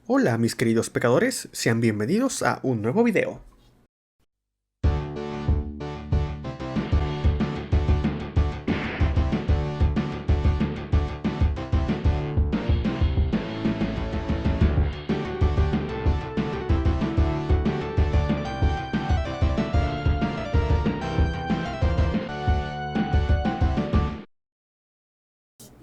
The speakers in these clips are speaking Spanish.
Hola mis queridos pecadores, sean bienvenidos a un nuevo video.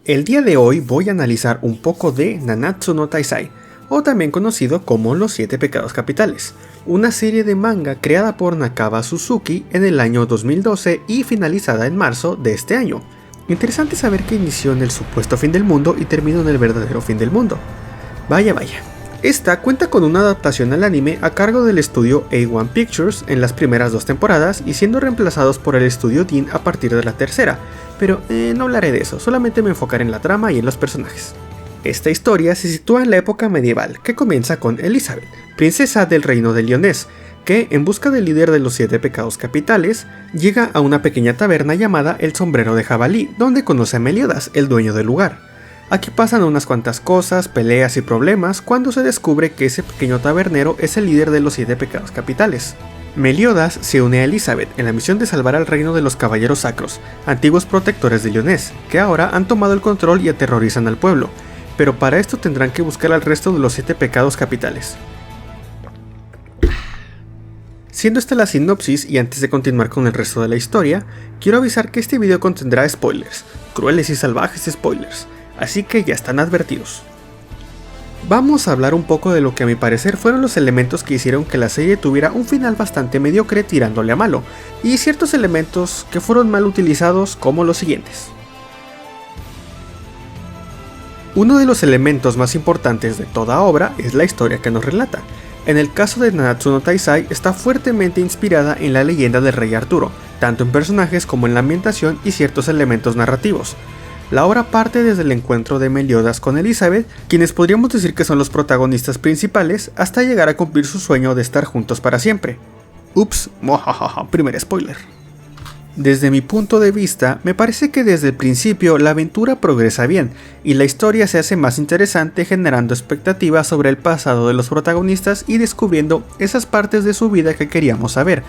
El día de hoy voy a analizar un poco de Nanatsu no Taizai, o también conocido como Los 7 Pecados Capitales, una serie de manga creada por Nakaba Suzuki en el año 2012 y finalizada en marzo de este año. Interesante saber que inició en el supuesto fin del mundo y terminó en el verdadero fin del mundo. Vaya. Esta cuenta con una adaptación al anime a cargo del estudio A1 Pictures en las primeras 2 temporadas y siendo reemplazados por el estudio Teen a partir de la tercera, pero no hablaré de eso, solamente me enfocaré en la trama y en los personajes. Esta historia se sitúa en la época medieval, que comienza con Elizabeth, princesa del reino de Lyonés, que, en busca del líder de los 7 pecados capitales, llega a una pequeña taberna llamada El Sombrero de Jabalí, donde conoce a Meliodas, el dueño del lugar. Aquí pasan unas cuantas cosas, peleas y problemas cuando se descubre que ese pequeño tabernero es el líder de los 7 pecados capitales. Meliodas se une a Elizabeth en la misión de salvar al reino de los caballeros sacros, antiguos protectores de Lyonés, que ahora han tomado el control y aterrorizan al pueblo, pero para esto tendrán que buscar al resto de los 7 pecados capitales. Siendo esta la sinopsis y antes de continuar con el resto de la historia, quiero avisar que este video contendrá spoilers, crueles y salvajes spoilers, así que ya están advertidos. Vamos a hablar un poco de lo que a mi parecer fueron los elementos que hicieron que la serie tuviera un final bastante mediocre tirándole a malo, y ciertos elementos que fueron mal utilizados como los siguientes. Uno de los elementos más importantes de toda obra es la historia que nos relata. En el caso de Nanatsu no Taizai está fuertemente inspirada en la leyenda del rey Arturo, tanto en personajes como en la ambientación y ciertos elementos narrativos. La obra parte desde el encuentro de Meliodas con Elizabeth, quienes podríamos decir que son los protagonistas principales, hasta llegar a cumplir su sueño de estar juntos para siempre. Ups, primer spoiler. Desde mi punto de vista, me parece que desde el principio la aventura progresa bien, y la historia se hace más interesante generando expectativas sobre el pasado de los protagonistas y descubriendo esas partes de su vida que queríamos saber,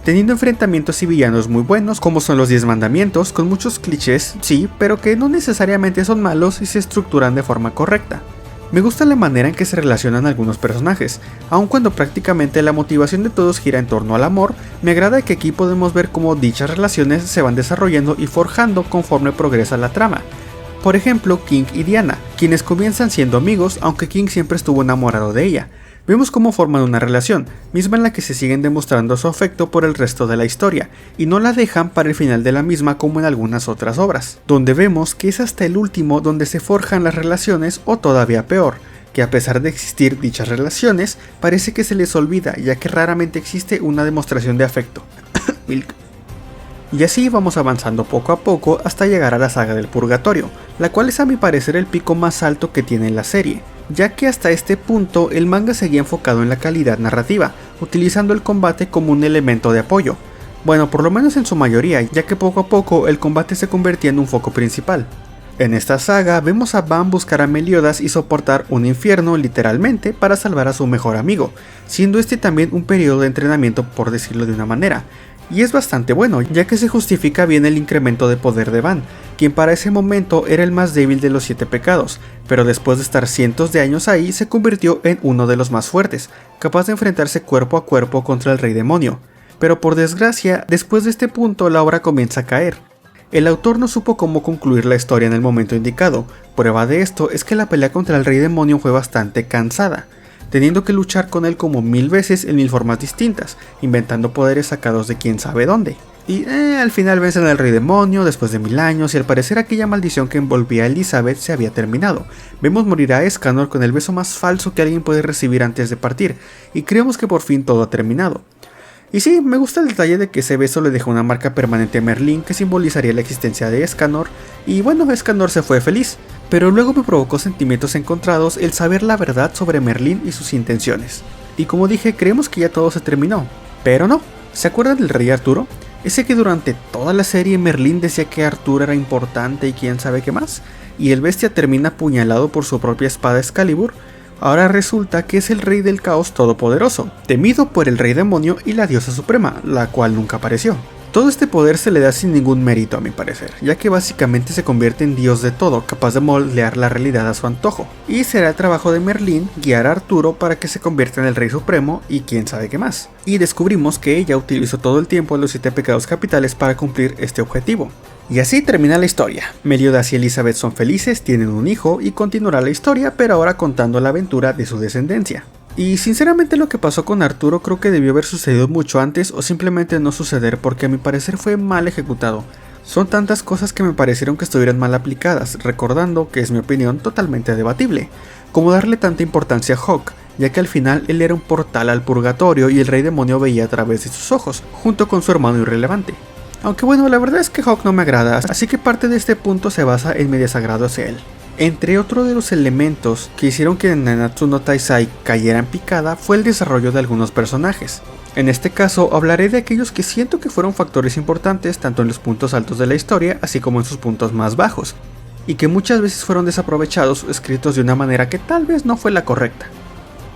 teniendo enfrentamientos y villanos muy buenos como son los 10 mandamientos, con muchos clichés, sí, pero que no necesariamente son malos y se estructuran de forma correcta. Me gusta la manera en que se relacionan algunos personajes, aun cuando prácticamente la motivación de todos gira en torno al amor, me agrada que aquí podemos ver cómo dichas relaciones se van desarrollando y forjando conforme progresa la trama. Por ejemplo, King y Diana, quienes comienzan siendo amigos aunque King siempre estuvo enamorado de ella. Vemos cómo forman una relación, misma en la que se siguen demostrando su afecto por el resto de la historia, y no la dejan para el final de la misma como en algunas otras obras, donde vemos que es hasta el último donde se forjan las relaciones o todavía peor, que a pesar de existir dichas relaciones, parece que se les olvida ya que raramente existe una demostración de afecto. Y así vamos avanzando poco a poco hasta llegar a la saga del Purgatorio, la cual es a mi parecer el pico más alto que tiene la serie, ya que hasta este punto el manga seguía enfocado en la calidad narrativa, utilizando el combate como un elemento de apoyo. Bueno, por lo menos en su mayoría, ya que poco a poco el combate se convertía en un foco principal. En esta saga vemos a Van buscar a Meliodas y soportar un infierno literalmente para salvar a su mejor amigo, siendo este también un periodo de entrenamiento por decirlo de una manera. Y es bastante bueno, ya que se justifica bien el incremento de poder de Van, quien para ese momento era el más débil de los 7 pecados, pero después de estar cientos de años ahí se convirtió en uno de los más fuertes, capaz de enfrentarse cuerpo a cuerpo contra el rey demonio. Pero por desgracia, después de este punto la obra comienza a caer. El autor no supo cómo concluir la historia en el momento indicado, prueba de esto es que la pelea contra el rey demonio fue bastante cansada, teniendo que luchar con él como 1000 veces en 1000 formas distintas, inventando poderes sacados de quién sabe dónde. Y al final vencen al rey demonio después de 1000 años y al parecer aquella maldición que envolvía a Elizabeth se había terminado. Vemos morir a Escanor con el beso más falso que alguien puede recibir antes de partir, y creemos que por fin todo ha terminado. Y sí, me gusta el detalle de que ese beso le dejó una marca permanente a Merlín que simbolizaría la existencia de Escanor, y bueno, Escanor se fue feliz, pero luego me provocó sentimientos encontrados el saber la verdad sobre Merlín y sus intenciones. Y como dije, creemos que ya todo se terminó, pero no. ¿Se acuerdan del rey Arturo? Ese que durante toda la serie Merlín decía que Arturo era importante y quién sabe qué más, y el bestia termina apuñalado por su propia espada Excalibur. Ahora resulta que es el rey del caos todopoderoso, temido por el rey demonio y la diosa suprema, la cual nunca apareció. Todo este poder se le da sin ningún mérito a mi parecer, ya que básicamente se convierte en dios de todo, capaz de moldear la realidad a su antojo, y será el trabajo de Merlín guiar a Arturo para que se convierta en el rey supremo y quién sabe qué más. Y descubrimos que ella utilizó todo el tiempo los 7 pecados capitales para cumplir este objetivo. Y así termina la historia. Meliodas y Elizabeth son felices, tienen un hijo y continuará la historia, pero ahora contando la aventura de su descendencia. Y sinceramente lo que pasó con Arturo creo que debió haber sucedido mucho antes o simplemente no suceder porque a mi parecer fue mal ejecutado. Son tantas cosas que me parecieron que estuvieran mal aplicadas, recordando que es mi opinión totalmente debatible, como darle tanta importancia a Hawke, ya que al final él era un portal al purgatorio y el rey demonio veía a través de sus ojos, junto con su hermano irrelevante. Aunque bueno, la verdad es que Hawke no me agrada, así que parte de este punto se basa en mi desagrado hacia él. Entre otros de los elementos que hicieron que Nanatsu no Taizai cayera en picada fue el desarrollo de algunos personajes. En este caso hablaré de aquellos que siento que fueron factores importantes tanto en los puntos altos de la historia así como en sus puntos más bajos, y que muchas veces fueron desaprovechados o escritos de una manera que tal vez no fue la correcta.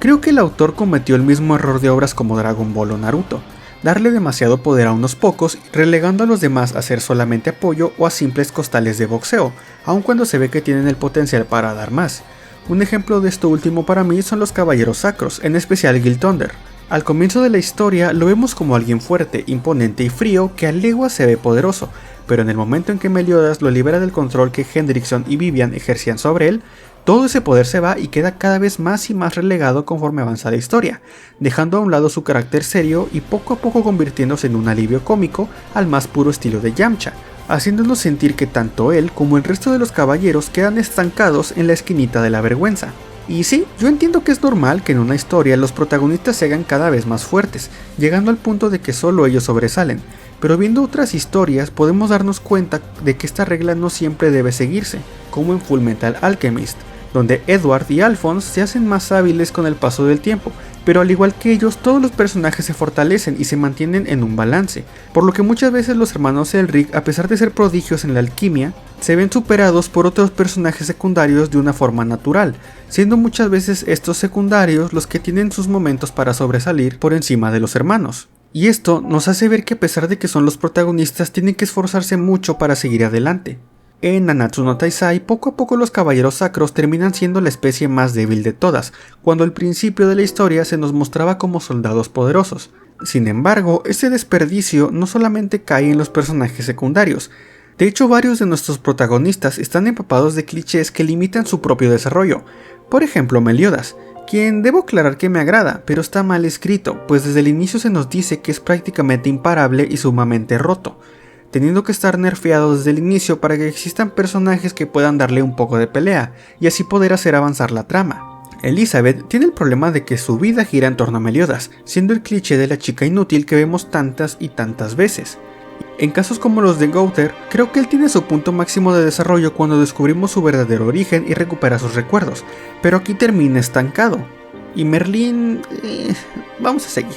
Creo que el autor cometió el mismo error de obras como Dragon Ball o Naruto, darle demasiado poder a unos pocos, relegando a los demás a ser solamente apoyo o a simples costales de boxeo, aun cuando se ve que tienen el potencial para dar más. Un ejemplo de esto último para mí son los caballeros sacros, en especial Gil Thunder. Al comienzo de la historia lo vemos como alguien fuerte, imponente y frío que a leguas se ve poderoso, pero en el momento en que Meliodas lo libera del control que Hendrickson y Vivian ejercían sobre él, todo ese poder se va y queda cada vez más y más relegado conforme avanza la historia, dejando a un lado su carácter serio y poco a poco convirtiéndose en un alivio cómico al más puro estilo de Yamcha, haciéndonos sentir que tanto él como el resto de los caballeros quedan estancados en la esquinita de la vergüenza. Y sí, yo entiendo que es normal que en una historia los protagonistas se hagan cada vez más fuertes, llegando al punto de que solo ellos sobresalen, pero viendo otras historias podemos darnos cuenta de que esta regla no siempre debe seguirse, como en Fullmetal Alchemist, donde Edward y Alphonse se hacen más hábiles con el paso del tiempo, pero al igual que ellos todos los personajes se fortalecen y se mantienen en un balance, por lo que muchas veces los hermanos Elric, a pesar de ser prodigios en la alquimia, se ven superados por otros personajes secundarios de una forma natural, siendo muchas veces estos secundarios los que tienen sus momentos para sobresalir por encima de los hermanos. Y esto nos hace ver que a pesar de que son los protagonistas tienen que esforzarse mucho para seguir adelante. En Nanatsu no Taizai, poco a poco los caballeros sacros terminan siendo la especie más débil de todas, cuando al principio de la historia se nos mostraba como soldados poderosos. Sin embargo, este desperdicio no solamente cae en los personajes secundarios. De hecho, varios de nuestros protagonistas están empapados de clichés que limitan su propio desarrollo. Por ejemplo, Meliodas, quien debo aclarar que me agrada, pero está mal escrito, pues desde el inicio se nos dice que es prácticamente imparable y sumamente roto, teniendo que estar nerfeado desde el inicio para que existan personajes que puedan darle un poco de pelea, y así poder hacer avanzar la trama. Elizabeth tiene el problema de que su vida gira en torno a Meliodas, siendo el cliché de la chica inútil que vemos tantas y tantas veces. En casos como los de Gunther, creo que él tiene su punto máximo de desarrollo cuando descubrimos su verdadero origen y recupera sus recuerdos, pero aquí termina estancado. Y Merlín... vamos a seguir.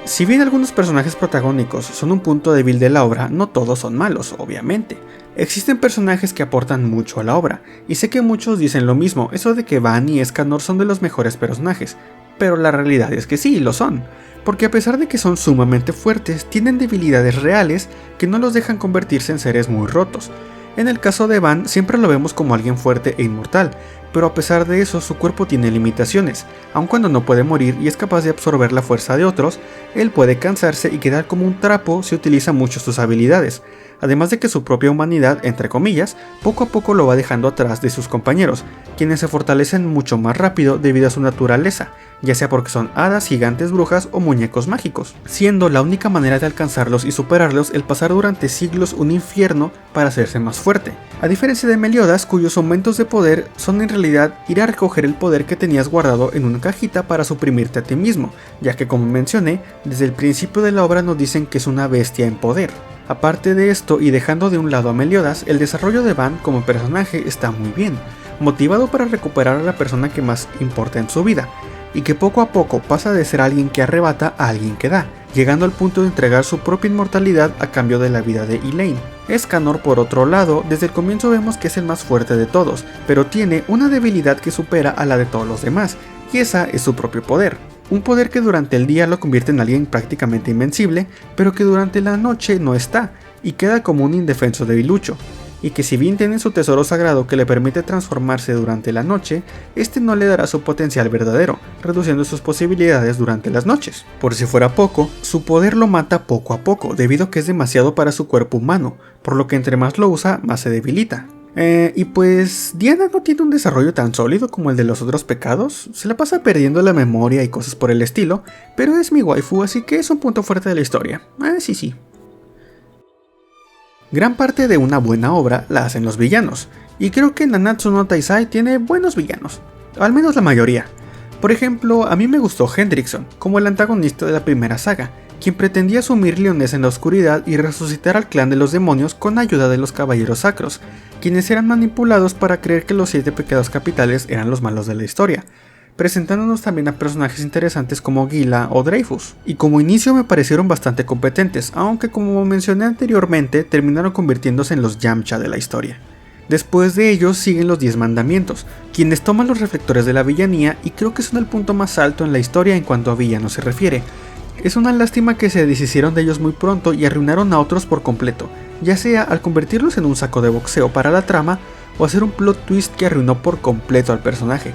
Si bien algunos personajes protagónicos son un punto débil de la obra, no todos son malos, obviamente. Existen personajes que aportan mucho a la obra, y sé que muchos dicen lo mismo, eso de que Van y Escanor son de los mejores personajes, pero la realidad es que sí, lo son, porque a pesar de que son sumamente fuertes, tienen debilidades reales que no los dejan convertirse en seres muy rotos. En el caso de Van siempre lo vemos como alguien fuerte e inmortal, pero a pesar de eso su cuerpo tiene limitaciones. Aun cuando no puede morir y es capaz de absorber la fuerza de otros, él puede cansarse y quedar como un trapo si utiliza mucho sus habilidades, además de que su propia humanidad, entre comillas, poco a poco lo va dejando atrás de sus compañeros, quienes se fortalecen mucho más rápido debido a su naturaleza, ya sea porque son hadas, gigantes, brujas o muñecos mágicos, siendo la única manera de alcanzarlos y superarlos el pasar durante siglos un infierno para hacerse más fuerte, a diferencia de Meliodas, cuyos aumentos de poder son en realidad ir a recoger el poder que tenías guardado en una cajita para suprimirte a ti mismo, ya que como mencioné, desde el principio de la obra nos dicen que es una bestia en poder. Aparte de esto y dejando de un lado a Meliodas, el desarrollo de Van como personaje está muy bien, motivado para recuperar a la persona que más importa en su vida, y que poco a poco pasa de ser alguien que arrebata a alguien que da, llegando al punto de entregar su propia inmortalidad a cambio de la vida de Elaine. Escanor, por otro lado, desde el comienzo vemos que es el más fuerte de todos, pero tiene una debilidad que supera a la de todos los demás, y esa es su propio poder. Un poder que durante el día lo convierte en alguien prácticamente invencible, pero que durante la noche no está, y queda como un indefenso debilucho. Y que si bien tiene su tesoro sagrado que le permite transformarse durante la noche, este no le dará su potencial verdadero, reduciendo sus posibilidades durante las noches. Por si fuera poco, su poder lo mata poco a poco, debido a que es demasiado para su cuerpo humano, por lo que entre más lo usa, más se debilita. Y pues Diana no tiene un desarrollo tan sólido como el de los otros pecados, se la pasa perdiendo la memoria y cosas por el estilo, pero es mi waifu, así que es un punto fuerte de la historia. Sí. Gran parte de una buena obra la hacen los villanos, y creo que Nanatsu no Taizai tiene buenos villanos, al menos la mayoría. Por ejemplo, a mí me gustó Hendrickson, como el antagonista de la primera saga, quien pretendía sumir leones en la oscuridad y resucitar al clan de los demonios con ayuda de los caballeros sacros, quienes eran manipulados para creer que los 7 pecados capitales eran los malos de la historia, presentándonos también a personajes interesantes como Gila o Dreyfus, y como inicio me parecieron bastante competentes, aunque como mencioné anteriormente terminaron convirtiéndose en los Yamcha de la historia. Después de ellos siguen los 10 mandamientos, quienes toman los reflectores de la villanía y creo que son el punto más alto en la historia en cuanto a villanos se refiere. Es una lástima que se deshicieron de ellos muy pronto y arruinaron a otros por completo, ya sea al convertirlos en un saco de boxeo para la trama o hacer un plot twist que arruinó por completo al personaje.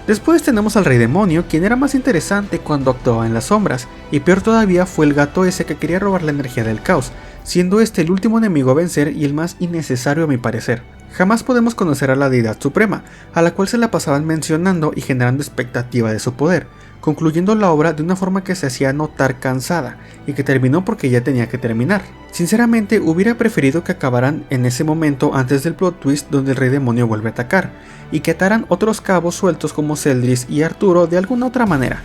Después tenemos al Rey Demonio, quien era más interesante cuando actuaba en las sombras, y peor todavía fue el gato ese que quería robar la energía del caos, siendo este el último enemigo a vencer y el más innecesario a mi parecer. Jamás podemos conocer a la deidad suprema, a la cual se la pasaban mencionando y generando expectativa de su poder, concluyendo la obra de una forma que se hacía notar cansada, y que terminó porque ya tenía que terminar. Sinceramente hubiera preferido que acabaran en ese momento antes del plot twist donde el Rey Demonio vuelve a atacar, y que ataran otros cabos sueltos como Celdris y Arturo de alguna otra manera.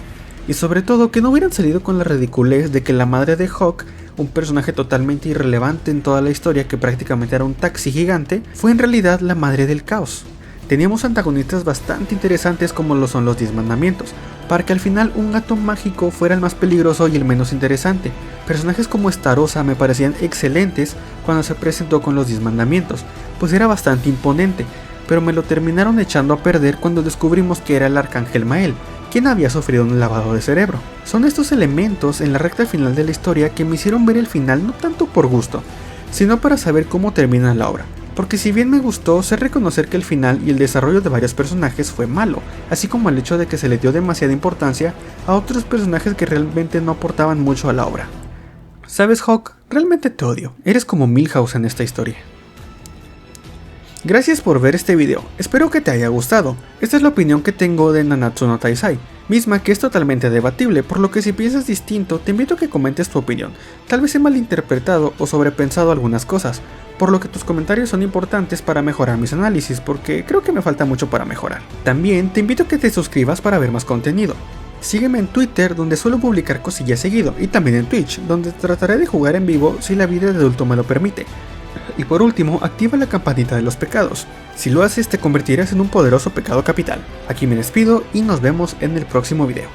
Y sobre todo que no hubieran salido con la ridiculez de que la madre de Hawk, un personaje totalmente irrelevante en toda la historia que prácticamente era un taxi gigante, fue en realidad la madre del caos. Teníamos antagonistas bastante interesantes como lo son los 10 mandamientos, para que al final un gato mágico fuera el más peligroso y el menos interesante. Personajes como Starossa me parecían excelentes cuando se presentó con los 10 mandamientos, pues era bastante imponente, pero me lo terminaron echando a perder cuando descubrimos que era el Arcángel Mael, quien había sufrido un lavado de cerebro. Son estos elementos en la recta final de la historia que me hicieron ver el final no tanto por gusto, sino para saber cómo termina la obra. Porque si bien me gustó, sé reconocer que el final y el desarrollo de varios personajes fue malo, así como el hecho de que se le dio demasiada importancia a otros personajes que realmente no aportaban mucho a la obra. ¿Sabes, Hawk? Realmente te odio, eres como Milhouse en esta historia. Gracias por ver este video, espero que te haya gustado. Esta es la opinión que tengo de Nanatsu no Taizai, misma que es totalmente debatible, por lo que si piensas distinto te invito a que comentes tu opinión. Tal vez he malinterpretado o sobrepensado algunas cosas, por lo que tus comentarios son importantes para mejorar mis análisis, porque creo que me falta mucho para mejorar. También te invito a que te suscribas para ver más contenido. Sígueme en Twitter, donde suelo publicar cosillas seguido, y también en Twitch, donde trataré de jugar en vivo si la vida de adulto me lo permite. Y por último, activa la campanita de los pecados. Si lo haces te convertirás en un poderoso pecado capital. Aquí me despido y nos vemos en el próximo video.